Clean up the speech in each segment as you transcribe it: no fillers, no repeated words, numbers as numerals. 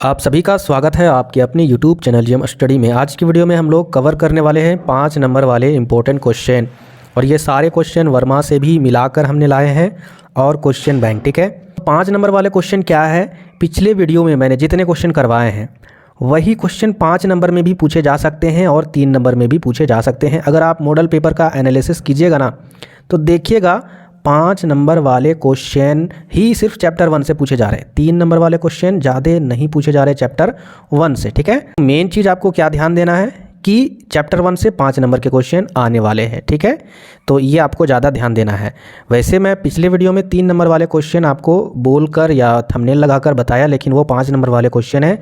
आप सभी का स्वागत है आपके अपने YouTube चैनल जीएम स्टडी में। आज की वीडियो में हम लोग कवर करने वाले हैं 5 नंबर वाले इम्पोर्टेंट क्वेश्चन, और ये सारे क्वेश्चन वर्मा से भी मिलाकर हमने लाए हैं और क्वेश्चन बैंक। ठीक है, 5 नंबर वाले क्वेश्चन क्या है, पिछले वीडियो में मैंने जितने क्वेश्चन करवाए हैं वही क्वेश्चन 5 नंबर में भी पूछे जा सकते हैं और 3 नंबर में भी पूछे जा सकते हैं। अगर आप मॉडल पेपर का एनालिसिस कीजिएगा ना तो देखिएगा 5 नंबर वाले क्वेश्चन ही सिर्फ चैप्टर 1 से पूछे जा रहे हैं। 3 नंबर वाले क्वेश्चन ज़्यादा नहीं पूछे जा रहे चैप्टर 1 से। ठीक है, मेन चीज़ आपको क्या ध्यान देना है कि चैप्टर 1 से 5 नंबर के क्वेश्चन आने वाले हैं। ठीक है, तो ये आपको ज़्यादा ध्यान देना है। वैसे मैं पिछले वीडियो में 3 नंबर वाले क्वेश्चन आपको बोलकर या थंबनेल लगाकर बताया, लेकिन वो 5 नंबर वाले क्वेश्चन है।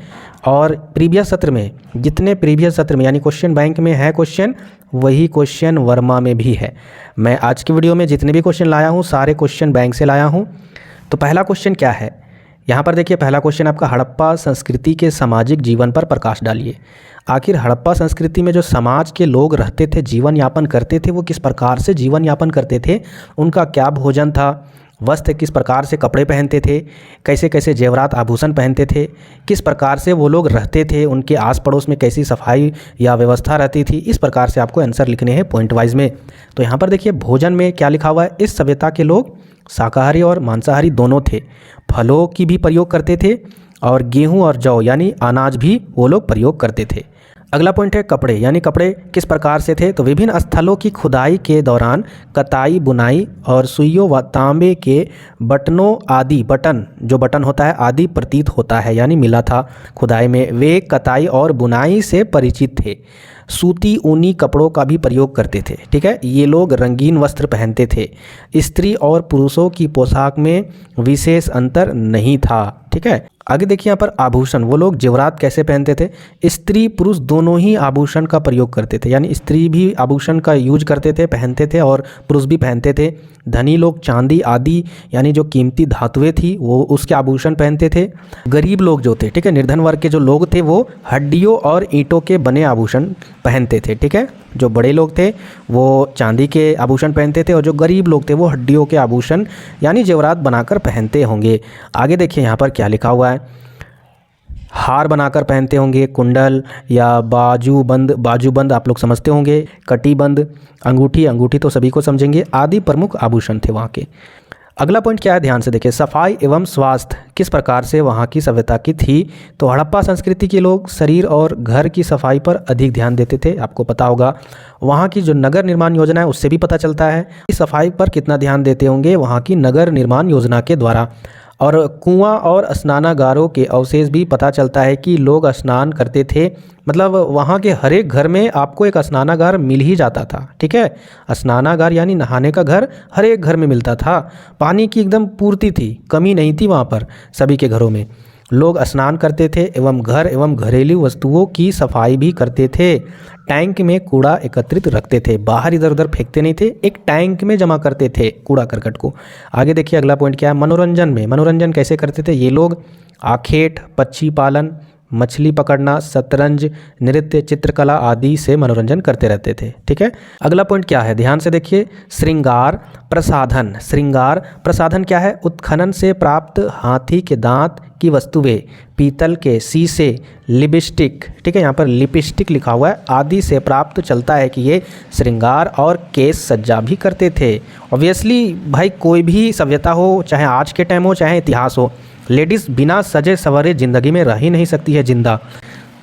और प्रीवियस सत्र में जितने प्रीवियस सत्र में यानी क्वेश्चन बैंक में है क्वेश्चन, वही क्वेश्चन वर्मा में भी है। मैं आज की वीडियो में जितने भी क्वेश्चन लाया हूँ सारे क्वेश्चन बैंक से लाया हूँ। तो पहला क्वेश्चन क्या है, यहाँ पर देखिए पहला क्वेश्चन आपका, हड़प्पा संस्कृति के सामाजिक जीवन पर प्रकाश डालिए। आखिर हड़प्पा संस्कृति में जो समाज के लोग रहते थे, जीवन यापन करते थे, वो किस प्रकार से जीवन यापन करते थे, उनका क्या भोजन था, वस्त्र किस प्रकार से कपड़े पहनते थे, कैसे कैसे जेवरात आभूषण पहनते थे, किस प्रकार से वो लोग रहते थे, उनके आस पड़ोस में कैसी सफाई या व्यवस्था रहती थी। इस प्रकार से आपको आंसर लिखने हैं पॉइंट वाइज में। तो यहाँ पर देखिए भोजन में क्या लिखा हुआ है, इस सभ्यता के लोग शाकाहारी और मांसाहारी दोनों थे, फलों की भी प्रयोग करते थे और गेहूं और जौ यानी अनाज भी वो लोग प्रयोग करते थे। अगला पॉइंट है कपड़े, यानी कपड़े किस प्रकार से थे, तो विभिन्न स्थलों की खुदाई के दौरान कताई, बुनाई और सुइयों व तांबे के बटनों आदि, बटन जो बटन होता है आदि प्रतीत होता है, यानी मिला था खुदाई में। वे कताई और बुनाई से परिचित थे, सूती ऊनी कपड़ों का भी प्रयोग करते थे। ठीक है, ये लोग रंगीन वस्त्र पहनते थे। स्त्री और पुरुषों की पोशाक में विशेष अंतर नहीं था। ठीक है, आगे देखिए यहाँ पर आभूषण, वो लोग जेवरात कैसे पहनते थे, स्त्री पुरुष दोनों ही आभूषण का प्रयोग करते थे, यानी स्त्री भी आभूषण का यूज करते थे, पहनते थे, और पुरुष भी पहनते थे। धनी लोग चांदी आदि यानी जो कीमती धातुएं थी वो उसके आभूषण पहनते थे। गरीब लोग जो थे, ठीक है, निर्धन वर्ग के जो लोग थे वो हड्डियों और ईंटों के बने आभूषण पहनते थे। ठीक है, जो बड़े लोग थे वो चांदी के आभूषण पहनते थे और जो गरीब लोग थे वो हड्डियों के आभूषण यानी जेवरात बनाकर पहनते होंगे। आगे देखिए यहाँ पर क्या लिखा हुआ है, हार बनाकर पहनते होंगे, कुंडल या बाजूबंद आप लोग समझते होंगे, कटीबंद, अंगूठी, अंगूठी तो सभी को समझेंगे, आदि प्रमुख आभूषण थे वहाँ के। अगला पॉइंट क्या है, ध्यान से देखिए, सफाई एवं स्वास्थ्य किस प्रकार से वहाँ की सभ्यता की थी। तो हड़प्पा संस्कृति के लोग शरीर और घर की सफाई पर अधिक ध्यान देते थे। आपको पता होगा वहाँ की जो नगर निर्माण योजना है उससे भी पता चलता है कि सफाई पर कितना ध्यान देते होंगे वहाँ की नगर निर्माण योजना के द्वारा। और कुआं और स्नानागारों के अवशेष भी पता चलता है कि लोग स्नान करते थे, मतलब वहाँ के हर एक घर में आपको एक स्नानागार मिल ही जाता था। ठीक है, स्नानागार यानी नहाने का घर हर एक घर में मिलता था, पानी की एकदम पूर्ति थी, कमी नहीं थी वहाँ पर। सभी के घरों में लोग स्नान करते थे एवं घर एवं घरेलू वस्तुओं की सफाई भी करते थे। टैंक में कूड़ा एकत्रित रखते थे, बाहर इधर उधर फेंकते नहीं थे, एक टैंक में जमा करते थे कूड़ा करकट को। आगे देखिए अगला पॉइंट क्या है, मनोरंजन में, मनोरंजन कैसे करते थे ये लोग, आखेट, पक्षी पालन, मछली पकड़ना, शतरंज, नृत्य, चित्रकला आदि से मनोरंजन करते रहते थे। ठीक है, अगला पॉइंट क्या है, ध्यान से देखिए, श्रृंगार प्रसाधन। श्रृंगार प्रसाधन क्या है, उत्खनन से प्राप्त हाथी के दांत की वस्तुएं, पीतल के शीशे, लिपस्टिक, ठीक है यहाँ पर लिपस्टिक लिखा हुआ है, आदि से प्राप्त चलता है कि ये श्रृंगार और केश सज्जा भी करते थे। ऑब्वियसली भाई कोई भी सभ्यता हो, चाहे आज के टाइम हो चाहे इतिहास हो, लेडीज़ बिना सजे सवरे ज़िंदगी में रह ही नहीं सकती है जिंदा।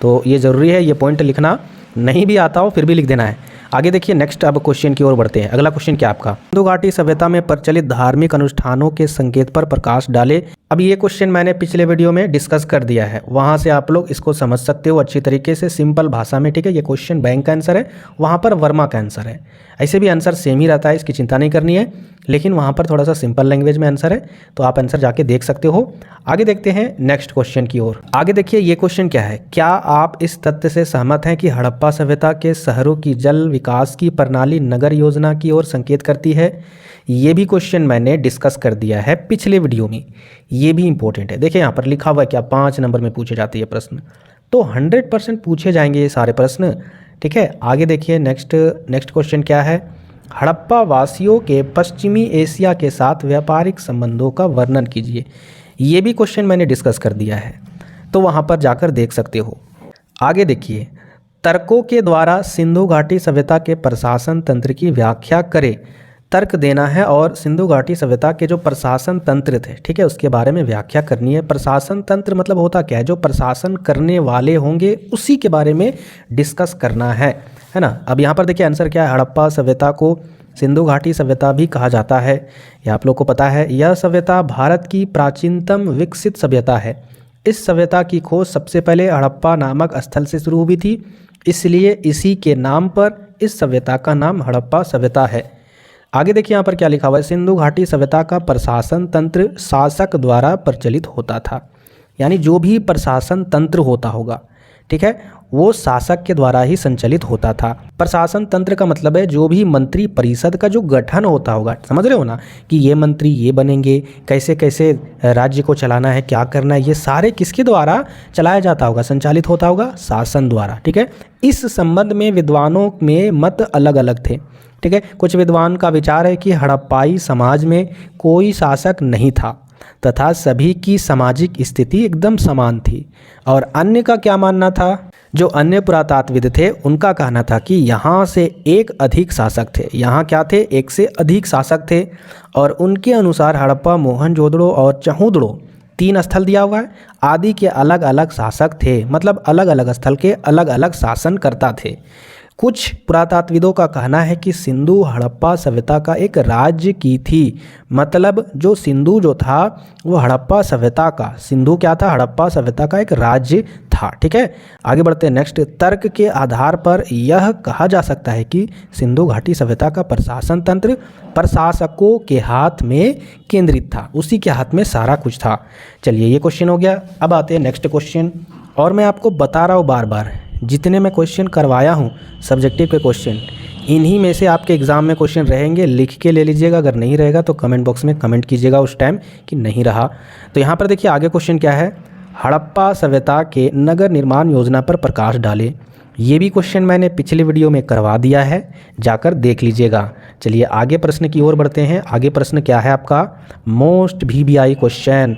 तो ये ज़रूरी है, ये पॉइंट लिखना, नहीं भी आता हो फिर भी लिख देना है। आगे देखिए नेक्स्ट अब क्वेश्चन की ओर बढ़ते हैं। अगला क्वेश्चन क्या आपका, सिंधु घाटी सभ्यता में प्रचलित धार्मिक अनुष्ठानों के संकेत पर प्रकाश डाले। अब ये क्वेश्चन मैंने पिछले वीडियो में डिस्कस कर दिया है, वहाँ से आप लोग इसको समझ सकते हो अच्छी तरीके से, सिंपल भाषा में। ठीक है, ये क्वेश्चन बैंक का आंसर है, वहाँ पर वर्मा का आंसर है। ऐसे भी आंसर सेम ही रहता है, इसकी चिंता नहीं करनी है, लेकिन वहाँ पर थोड़ा सा सिंपल लैंग्वेज में आंसर है, तो आप आंसर जाके देख सकते हो। आगे देखते हैं नेक्स्ट क्वेश्चन की ओर। आगे देखिए ये क्वेश्चन क्या है, क्या आप इस तथ्य से सहमत हैं कि हड़प्पा सभ्यता के शहरों की जल विकास की प्रणाली नगर योजना की ओर संकेत करती है। ये भी क्वेश्चन मैंने डिस्कस कर दिया है पिछले वीडियो में, ये भी इंपॉर्टेंट है। देखिए यहाँ पर लिखा हुआ है क्या, 5 नंबर में पूछे जाते हैं प्रश्न, तो 100% पूछे जाएंगे ये सारे प्रश्न। ठीक है, आगे देखिए नेक्स्ट क्वेश्चन क्या है, हड़प्पा वासियों के पश्चिमी एशिया के साथ व्यापारिक संबंधों का वर्णन कीजिए। ये भी क्वेश्चन मैंने डिस्कस कर दिया है। तो वहाँ पर जाकर देख सकते हो। आगे देखिए, तर्कों के द्वारा सिंधु घाटी सभ्यता के प्रशासन तंत्र की व्याख्या करें। तर्क देना है और सिंधु घाटी सभ्यता के जो प्रशासन तंत्र थे, ठीक है, उसके बारे में व्याख्या करनी है। प्रशासन तंत्र मतलब होता क्या है, जो प्रशासन करने वाले होंगे उसी के बारे में डिस्कस करना है ना। अब यहाँ पर देखिए आंसर क्या है, हड़प्पा सभ्यता को सिंधु घाटी सभ्यता भी कहा जाता है, यह आप लोग को पता है। यह सभ्यता भारत की प्राचीनतम विकसित सभ्यता है। इस सभ्यता की खोज सबसे पहले हड़प्पा नामक स्थल से शुरू हुई थी, इसलिए इसी के नाम पर इस सभ्यता का नाम हड़प्पा सभ्यता है। आगे देखिए यहाँ पर क्या लिखा हुआ है, सिंधु घाटी सभ्यता का प्रशासन तंत्र शासक द्वारा प्रचलित होता था। यानी जो भी प्रशासन तंत्र होता होगा, ठीक है, वो शासक के द्वारा ही संचालित होता था। प्रशासन तंत्र का मतलब है जो भी मंत्री परिषद का जो गठन होता होगा, समझ रहे हो ना, कि ये मंत्री ये बनेंगे, कैसे कैसे राज्य को चलाना है, क्या करना है, ये सारे किसके द्वारा चलाया जाता होगा, संचालित होता होगा, शासन द्वारा। ठीक है, इस संबंध में विद्वानों में मत अलग अलग थे। ठीक है, कुछ विद्वान का विचार है कि हड़प्पाई समाज में कोई शासक नहीं था तथा सभी की सामाजिक स्थिति एकदम समान थी। और अन्य का क्या मानना था, जो अन्य पुरातात्विद थे उनका कहना था कि यहाँ से एक अधिक शासक थे। यहाँ क्या थे, एक से अधिक शासक थे। और उनके अनुसार हड़प्पा, मोहनजोदड़ो और चहुंदड़ो 3 स्थल दिया हुआ है, आदि के अलग अलग शासक थे, मतलब अलग अलग स्थल के अलग अलग शासनकर्ता थे। कुछ पुरातात्विदों का कहना है कि सिंधु हड़प्पा सभ्यता का एक राज्य की थी, मतलब जो सिंधु जो था वो हड़प्पा सभ्यता का, सिंधु क्या था, हड़प्पा सभ्यता का एक राज्य था। ठीक है, आगे बढ़ते हैं नेक्स्ट। तर्क के आधार पर यह कहा जा सकता है कि सिंधु घाटी सभ्यता का प्रशासन तंत्र प्रशासकों के हाथ में केंद्रित था, उसी के हाथ में सारा कुछ था। चलिए ये क्वेश्चन हो गया। अब आते हैं नेक्स्ट क्वेश्चन। और मैं आपको बता रहा हूँ बार बार, जितने मैं क्वेश्चन करवाया हूँ सब्जेक्टिव के क्वेश्चन, इन्हीं में से आपके एग्ज़ाम में क्वेश्चन रहेंगे, लिख के ले लीजिएगा। अगर नहीं रहेगा तो कमेंट बॉक्स में कमेंट कीजिएगा उस टाइम कि नहीं रहा। तो यहाँ पर देखिए आगे क्वेश्चन क्या है, हड़प्पा सभ्यता के नगर निर्माण योजना पर प्रकाश डाले। ये भी क्वेश्चन मैंने पिछले वीडियो में करवा दिया है, जाकर देख लीजिएगा। चलिए आगे प्रश्न की ओर बढ़ते हैं। आगे प्रश्न क्या है आपका, मोस्ट VBI क्वेश्चन,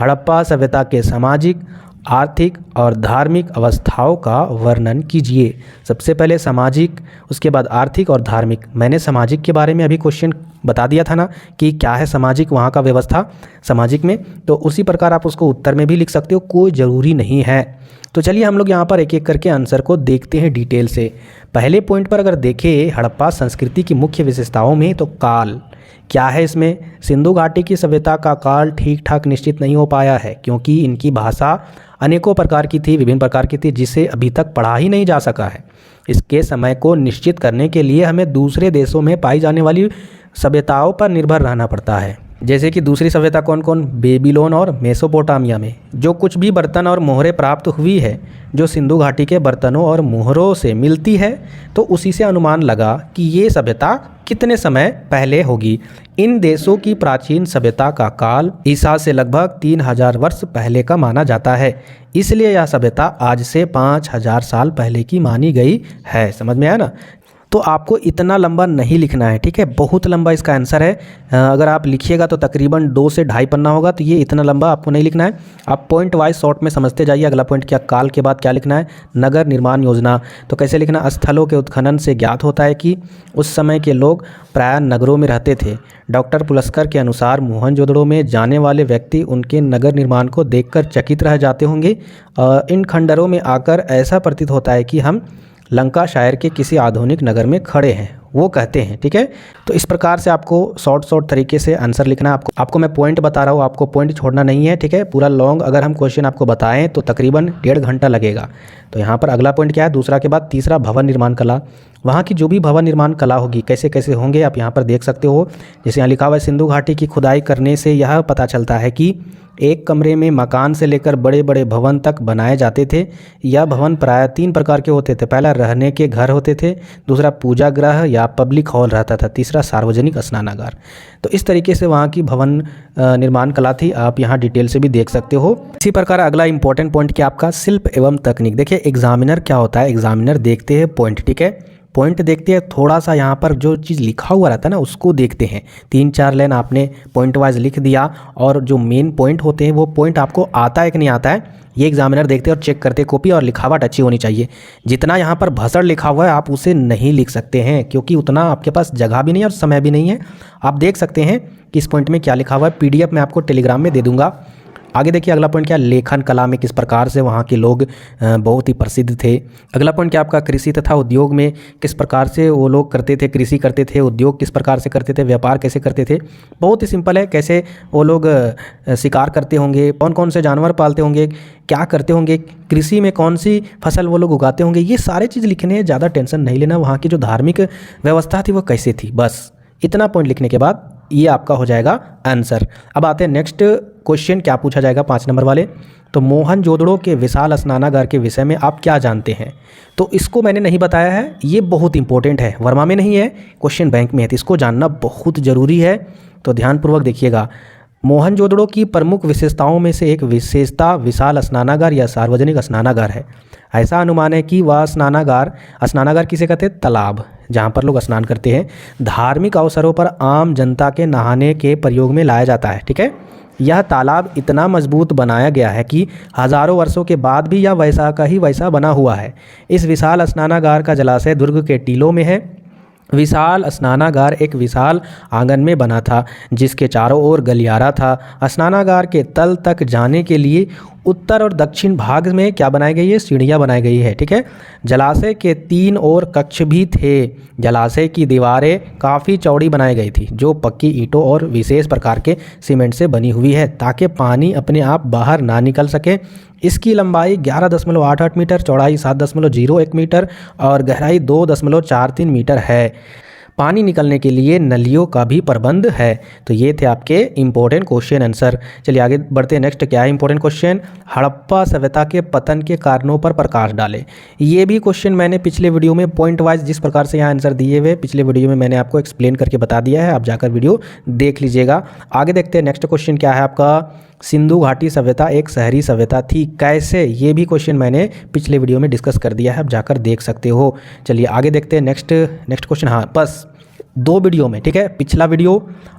हड़प्पा सभ्यता के सामाजिक, आर्थिक और धार्मिक अवस्थाओं का वर्णन कीजिए। सबसे पहले सामाजिक, उसके बाद आर्थिक और धार्मिक। मैंने सामाजिक के बारे में अभी क्वेश्चन बता दिया था ना कि क्या है सामाजिक, वहाँ का व्यवस्था सामाजिक में, तो उसी प्रकार आप उसको उत्तर में भी लिख सकते हो, कोई ज़रूरी नहीं है। तो चलिए हम लोग यहाँ पर एक एक करके आंसर को देखते हैं डिटेल से। पहले पॉइंट पर अगर देखें हड़प्पा संस्कृति की मुख्य विशेषताओं में, तो काल क्या है इसमें, सिंधु घाटी की सभ्यता का काल ठीक ठाक निश्चित नहीं हो पाया है, क्योंकि इनकी भाषा अनेकों प्रकार की थी, विभिन्न प्रकार की थी, जिसे अभी तक पढ़ा ही नहीं जा सका है। इसके समय को निश्चित करने के लिए हमें दूसरे देशों में पाई जाने वाली सभ्यताओं पर निर्भर रहना पड़ता है। जैसे कि दूसरी सभ्यता कौन कौन, बेबीलोन और मेसोपोटामिया में जो कुछ भी बर्तन और मोहरें प्राप्त हुई है, जो सिंधु घाटी के बर्तनों और मोहरों से मिलती है, तो उसी से अनुमान लगा कि ये सभ्यता कितने समय पहले होगी। इन देशों की प्राचीन सभ्यता का काल ईसा से लगभग 3000 वर्ष पहले का माना जाता है, इसलिए यह सभ्यता आज से 5000 साल पहले की मानी गई है। समझ में आया ना। तो आपको इतना लंबा नहीं लिखना है, ठीक है, बहुत लंबा इसका आंसर है। अगर आप लिखिएगा तो तकरीबन 2 से 2.5 पन्ना होगा, तो ये इतना लंबा आपको नहीं लिखना है। आप पॉइंट वाइज शॉर्ट में समझते जाइए। अगला पॉइंट क्या, काल के बाद क्या लिखना है, नगर निर्माण योजना। तो कैसे लिखना, स्थलों के उत्खनन से ज्ञात होता है कि उस समय के लोग प्रायः नगरों में रहते थे। डॉक्टर पुलस्कर के अनुसार मोहनजोदड़ो में जाने वाले व्यक्ति उनके नगर निर्माण को देखकर चकित रह जाते होंगे। इन खंडरों में आकर ऐसा प्रतीत होता है कि हम लंकाशायर के किसी आधुनिक नगर में खड़े हैं, वो कहते हैं। ठीक है, तो इस प्रकार से आपको शॉर्ट तरीके से आंसर लिखना है। आपको मैं पॉइंट बता रहा हूँ, आपको पॉइंट छोड़ना नहीं है। ठीक है, पूरा लॉन्ग अगर हम क्वेश्चन आपको बताएं तो तकरीबन 1.5 घंटा लगेगा। तो यहाँ पर अगला पॉइंट क्या है, दूसरा के बाद तीसरा, भवन निर्माण कला। वहाँ की जो भी भवन निर्माण कला होगी, कैसे कैसे होंगे आप यहाँ पर देख सकते हो। जैसे यहाँ लिखा हुआ है, सिंधु घाटी की खुदाई करने से यह पता चलता है कि एक कमरे में मकान से लेकर बड़े बड़े भवन तक बनाए जाते थे। यह भवन प्रायः 3 प्रकार के होते थे। पहला रहने के घर होते थे, दूसरा पूजा गृह या पब्लिक हॉल रहता था, तीसरा सार्वजनिक स्नानागार। तो इस तरीके से वहाँ की भवन निर्माण कला थी, आप यहाँ डिटेल से भी देख सकते हो। इसी प्रकार अगला इंपॉर्टेंट पॉइंट क्या आपका, शिल्प एवं तकनीक। देखिए एग्जामिनर क्या होता है, एग्जामिनर देखते हैं पॉइंट, ठीक है, पॉइंट देखते हैं, थोड़ा सा यहाँ पर जो चीज़ लिखा हुआ रहता है ना उसको देखते हैं। 3-4 लाइन आपने पॉइंट वाइज लिख दिया, और जो मेन पॉइंट होते हैं वो पॉइंट आपको आता है कि नहीं आता है ये एग्जामिनर देखते और चेक करते कॉपी, और लिखावट अच्छी होनी चाहिए। जितना यहाँ पर भसड़ लिखा हुआ है आप उसे नहीं लिख सकते हैं, क्योंकि उतना आपके पास जगह भी नहीं है और समय भी नहीं है। आप देख सकते हैं कि इस पॉइंट में क्या लिखा हुआ है, PDF मैं आपको टेलीग्राम में दे दूँगा। आगे देखिए अगला पॉइंट क्या, लेखन कला में किस प्रकार से वहाँ के लोग बहुत ही प्रसिद्ध थे। अगला पॉइंट क्या आपका, कृषि तथा उद्योग में किस प्रकार से वो लोग करते थे, कृषि करते थे, उद्योग किस प्रकार से करते थे, व्यापार कैसे करते थे। बहुत ही सिंपल है, कैसे वो लोग शिकार करते होंगे, कौन कौन से जानवर पालते होंगे, क्या करते होंगे, कृषि में कौन सी फसल वो लोग उगाते होंगे, ये सारे चीज़ लिखने हैं। ज़्यादा टेंशन नहीं लेना, वहाँ की जो धार्मिक व्यवस्था थी वो कैसे थी, बस इतना पॉइंट लिखने के बाद ये आपका हो जाएगा आंसर। अब आते हैं नेक्स्ट क्वेश्चन, क्या पूछा जाएगा 5 नंबर वाले। तो मोहनजोदड़ो के विशाल स्नानागार के विषय में आप क्या जानते हैं। तो इसको मैंने नहीं बताया है, ये बहुत इंपॉर्टेंट है, वर्मा में नहीं है, क्वेश्चन बैंक में है, तो इसको जानना बहुत ज़रूरी है। तो ध्यानपूर्वक देखिएगा। मोहनजोदड़ो की प्रमुख विशेषताओं में से एक विशेषता विशाल स्नानागार या सार्वजनिक स्नानागार है। ऐसा अनुमान है कि वह स्नानागार किसे कहते हैं, तालाब, जहाँ पर लोग स्नान करते हैं, धार्मिक अवसरों पर आम जनता के नहाने के प्रयोग में लाया जाता है। ठीक है, यह तालाब इतना मजबूत बनाया गया है कि हज़ारों वर्षों के बाद भी यह वैसा का ही वैसा बना हुआ है। इस विशाल स्नानागार का जलाशय दुर्ग के टीलों में है। विशाल स्नानागार एक विशाल आंगन में बना था जिसके चारों ओर गलियारा था। स्नानागार के तल तक जाने के लिए उत्तर और दक्षिण भाग में क्या बनाई गई है, सीढ़ियाँ बनाई गई है। ठीक है, जलाशय के 3 और कक्ष भी थे। जलाशय की दीवारें काफ़ी चौड़ी बनाई गई थी जो पक्की ईंटों और विशेष प्रकार के सीमेंट से बनी हुई है ताकि पानी अपने आप बाहर ना निकल सके। इसकी लंबाई 11.88 मीटर, चौड़ाई 7.01 मीटर और गहराई 2.43 मीटर है। पानी निकलने के लिए नलियों का भी प्रबंध है। तो ये थे आपके इंपॉर्टेंट क्वेश्चन आंसर। चलिए आगे बढ़ते हैं। नेक्स्ट क्या है इंपॉर्टेंट क्वेश्चन, हड़प्पा सभ्यता के पतन के कारणों पर प्रकाश डालें। ये भी क्वेश्चन मैंने पिछले वीडियो में पॉइंट वाइज जिस प्रकार से यहाँ आंसर दिए हुए पिछले वीडियो में मैंने आपको एक्सप्लेन करके बता दिया है, आप जाकर वीडियो देख लीजिएगा। आगे देखते हैं नेक्स्ट क्वेश्चन क्या है आपका, सिंधु घाटी सभ्यता एक शहरी सभ्यता थी, कैसे। ये भी क्वेश्चन मैंने पिछले वीडियो में डिस्कस कर दिया है, आप जाकर देख सकते हो। चलिए आगे देखते हैं नेक्स्ट क्वेश्चन। हाँ, बस 2 वीडियो में, ठीक है, पिछला वीडियो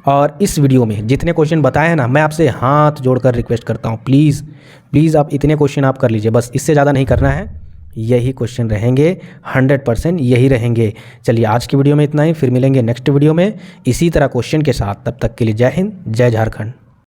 और इस वीडियो में जितने क्वेश्चन बताए हैं ना, मैं आपसे हाथ जोड़कर रिक्वेस्ट करता हूँ, प्लीज़ आप इतने क्वेश्चन आप कर लीजिए, बस इससे ज़्यादा नहीं करना है। यही क्वेश्चन रहेंगे, 100% यही रहेंगे। चलिए आज की वीडियो में इतना ही, फिर मिलेंगे नेक्स्ट वीडियो में इसी तरह क्वेश्चन के साथ। तब तक के लिए जय हिंद, जय झारखंड।